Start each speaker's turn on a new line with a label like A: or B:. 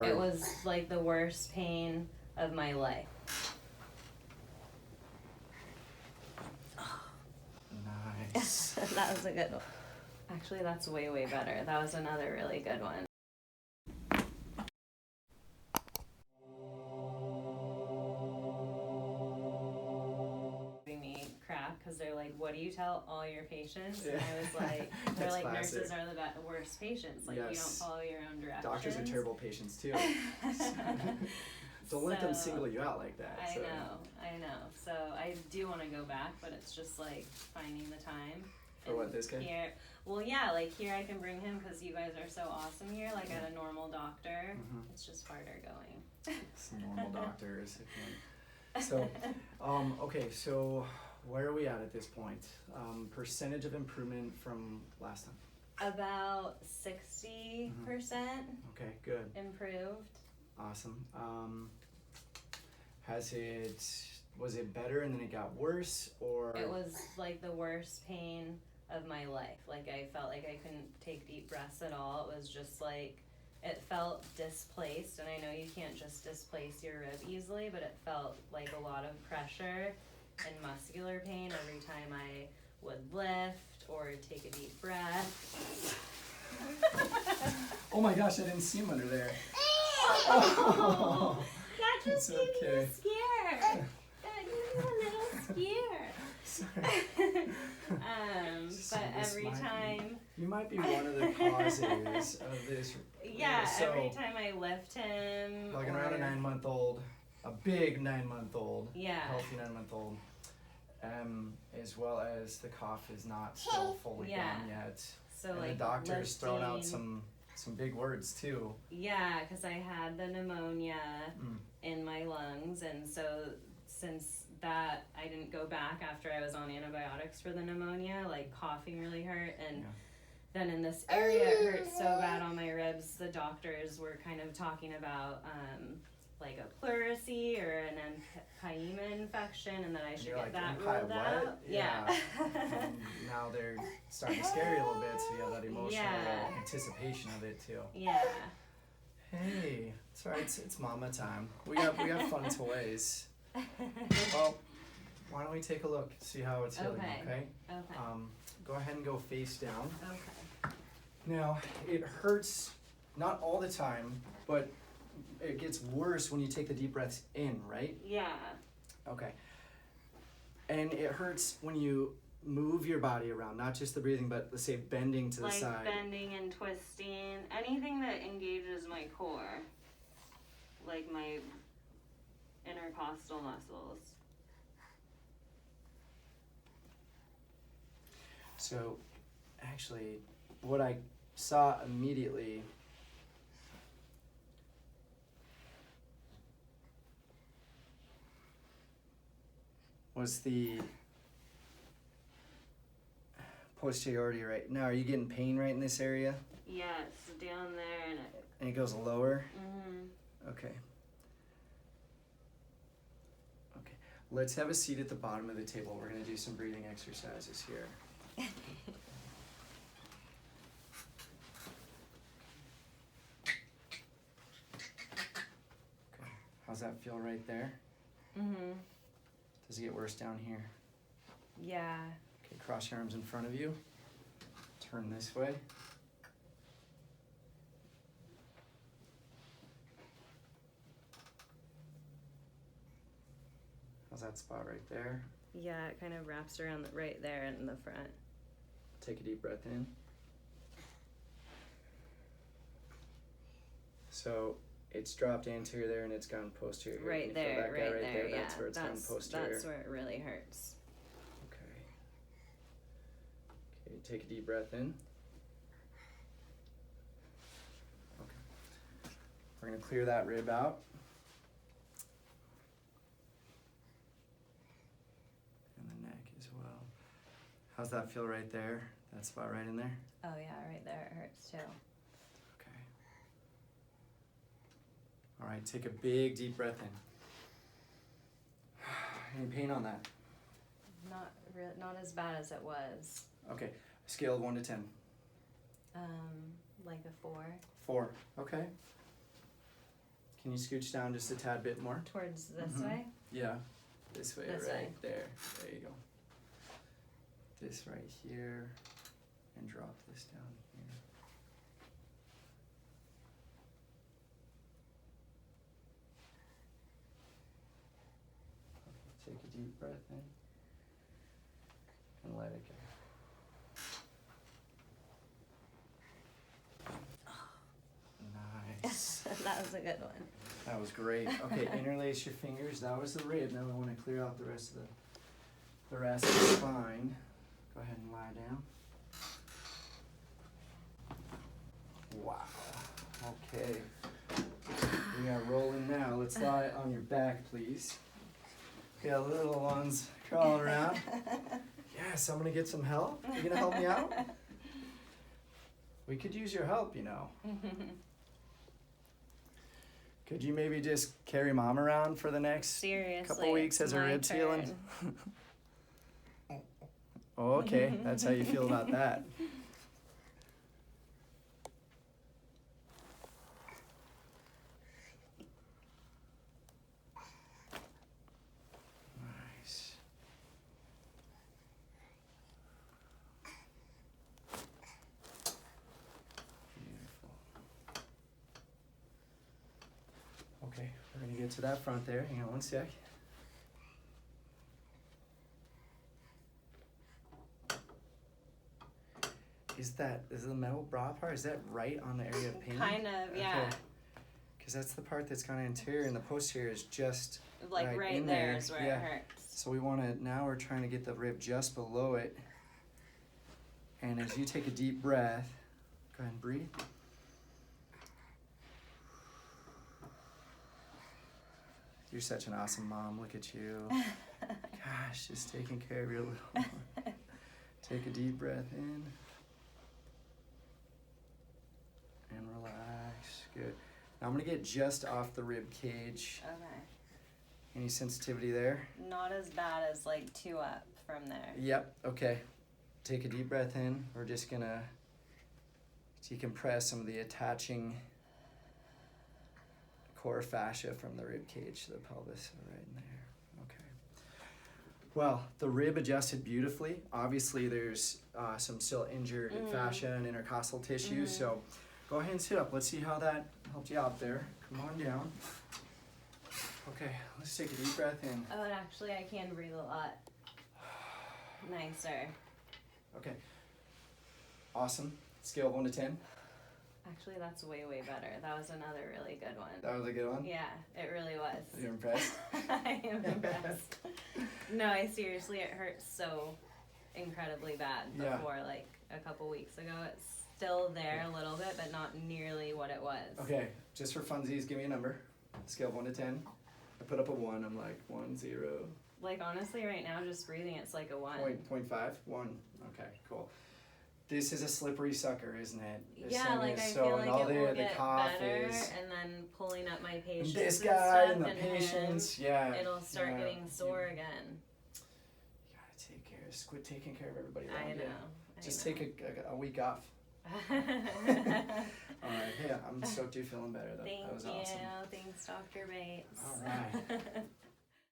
A: It was like the worst pain of my life.
B: Nice.
A: That was a good one. Actually, that's way, way better. That was another really good one. Me crap because they're like, what do you tell all your patients? And I was like, they're like,
B: classic.
A: Nurses are the worst patients. Like,
B: Yes.
A: you don't follow your own directions.
B: Doctors are terrible patients too. Don't let them single you out like that.
A: I know. So I do want to go back, but it's just like finding the time.
B: For what, this kid?
A: Here, well, yeah, like here I can bring him because you guys are so awesome here. Like at a normal doctor, it's just harder going.
B: Some normal doctors. So, okay, so where are we at this point? Percentage of improvement from last time?
A: About 60%.
B: Okay, good.
A: Improved.
B: Awesome. Was it better and then it got worse, or?
A: It was like the worst pain of my life. Like I felt like I couldn't take deep breaths at all. It was just like, it felt displaced, and I know you can't just displace your rib easily, but it felt like a lot of pressure and muscular pain every time I would lift or take a deep breath.
B: Oh my gosh, I didn't see him under there.
A: Oh, that just
B: It's
A: gave me
B: okay.
A: a scare. That gave me a little scare.
B: Sorry.
A: But every time.
B: You might be one of the causes of this.
A: Yeah,
B: So,
A: every time I lift him.
B: like around a 9-month-old, a big 9-month-old,
A: Yeah.
B: healthy 9-month-old, as well as the cough is not still fully gone yet.
A: So
B: and
A: like
B: the doctor's thrown out
A: lifting-
B: some big words too.
A: Yeah, because I had the pneumonia in my lungs, and so since that, I didn't go back after I was on antibiotics for the pneumonia. Like coughing really hurt, and then in this area it hurt so bad on my ribs. The doctors were kind of talking about like a pleurisy or an empyema infection, and that I should get that ruled out. Yeah.
B: Now they're starting to scare you a little bit, so you have that emotional anticipation of it too.
A: Yeah.
B: Hey, it's alright. It's mama time. We got fun toys. Well, why don't we take a look, see how it's healing? Okay. Go ahead and go face down.
A: Okay.
B: Now it hurts, not all the time, but it gets worse when you take the deep breaths in, right?
A: Yeah.
B: Okay. And it hurts when you move your body around, not just the breathing, but let's say bending to the side.
A: Like bending and twisting, anything that engages my core, like my intercostal muscles.
B: So, actually, what I saw immediately was the posteriority right now. Are you getting pain right in this area?
A: Yeah, it's down there and
B: And it goes lower? Okay. Okay. Let's have a seat at the bottom of the table. We're going to do some breathing exercises here. Okay. How's that feel right there? Does it get worse down here?
A: Yeah.
B: Okay, cross your arms in front of you. Turn this way. How's that spot right there?
A: Yeah, it kind of wraps around right there in the front.
B: Take a deep breath in. So it's dropped anterior there and it's gone posterior.
A: Right there, right there. Yeah,
B: that's where it's gone posterior.
A: That's where it really hurts.
B: Okay. Okay, take a deep breath in. Okay. We're going to clear that rib out. And the neck as well. How's that feel right there? That spot right in there?
A: Oh yeah, right there it hurts too.
B: Okay. All right, take a big deep breath in. Any pain on that?
A: Not as bad as it was.
B: Okay, scale of 1 to 10.
A: Like a 4.
B: 4, okay. Can you scooch down just a tad bit more?
A: Towards this way?
B: Yeah, this way,
A: This
B: right
A: way.
B: there. There you go. This right here, and drop this down here. Okay, take a deep breath in, and let it go. Nice.
A: That was a good one.
B: That was great. Okay, interlace your fingers. That was the rib. Now we want to clear out the rest of the spine. Go ahead and lie down. Wow. Okay. We are rolling now. Let's lie on your back, please. Got little ones crawling around. Yes, I'm gonna get some help. You gonna help me out? We could use your help, you know. Could you maybe just carry mom around for the next couple weeks as her ribs healing? Oh, okay, that's how you feel about that. Nice. Beautiful. Okay, we're gonna get to that front there. Hang on one sec. Is the metal bra part, is that right on the area of pain?
A: Kind of, yeah.
B: Okay. Because that's the part that's kind of anterior, and the posterior is just
A: Like right
B: in
A: there
B: there.
A: is where
B: Yeah.
A: it hurts.
B: So we want to, now we're trying to get the rib just below it. And as you take a deep breath, go ahead and breathe. You're such an awesome mom. Look at you. Gosh, just taking care of your little one. Take a deep breath in. And relax. Good. Now I'm going to get just off the rib cage.
A: Okay.
B: Any sensitivity there?
A: Not as bad as like 2 up from there.
B: Yep. Okay. Take a deep breath in. We're just going to decompress some of the attaching core fascia from the rib cage to the pelvis. Right in there. Okay. Well, the rib adjusted beautifully. Obviously, there's some still injured fascia and intercostal tissue. So go ahead and sit up. Let's see how that helped you out there. Come on down. Okay, let's take a deep breath in.
A: Oh, and actually I can breathe a lot nicer.
B: Okay. Awesome. Scale of 1 to 10.
A: Actually, that's way, way better. That was another really good one.
B: That was a good one?
A: Yeah, it really was.
B: You're impressed?
A: I am impressed. No, seriously, it hurt so incredibly bad before, like a couple weeks ago. It's still there a little bit, but not nearly what it was.
B: Okay, just for funsies, give me a number. Scale of 1 to 10. I put up a 1. I'm like 1, 0.
A: Like honestly, right now, just breathing, it's like a 1.
B: 0.5? 1. Okay, cool. This is a slippery sucker, isn't it?
A: Yeah, like I feel like it will get better, and then pulling up my patients
B: this
A: and
B: guy
A: stuff
B: and the patients,
A: it'll start getting sore again.
B: You gotta take care. Just quit taking care of everybody around
A: I know.
B: you. Just take a week off. All right. Hey, I'm stoked you're feeling better though.
A: Thank
B: That was
A: you.
B: awesome.
A: Thanks, Dr. Bates.
B: All right.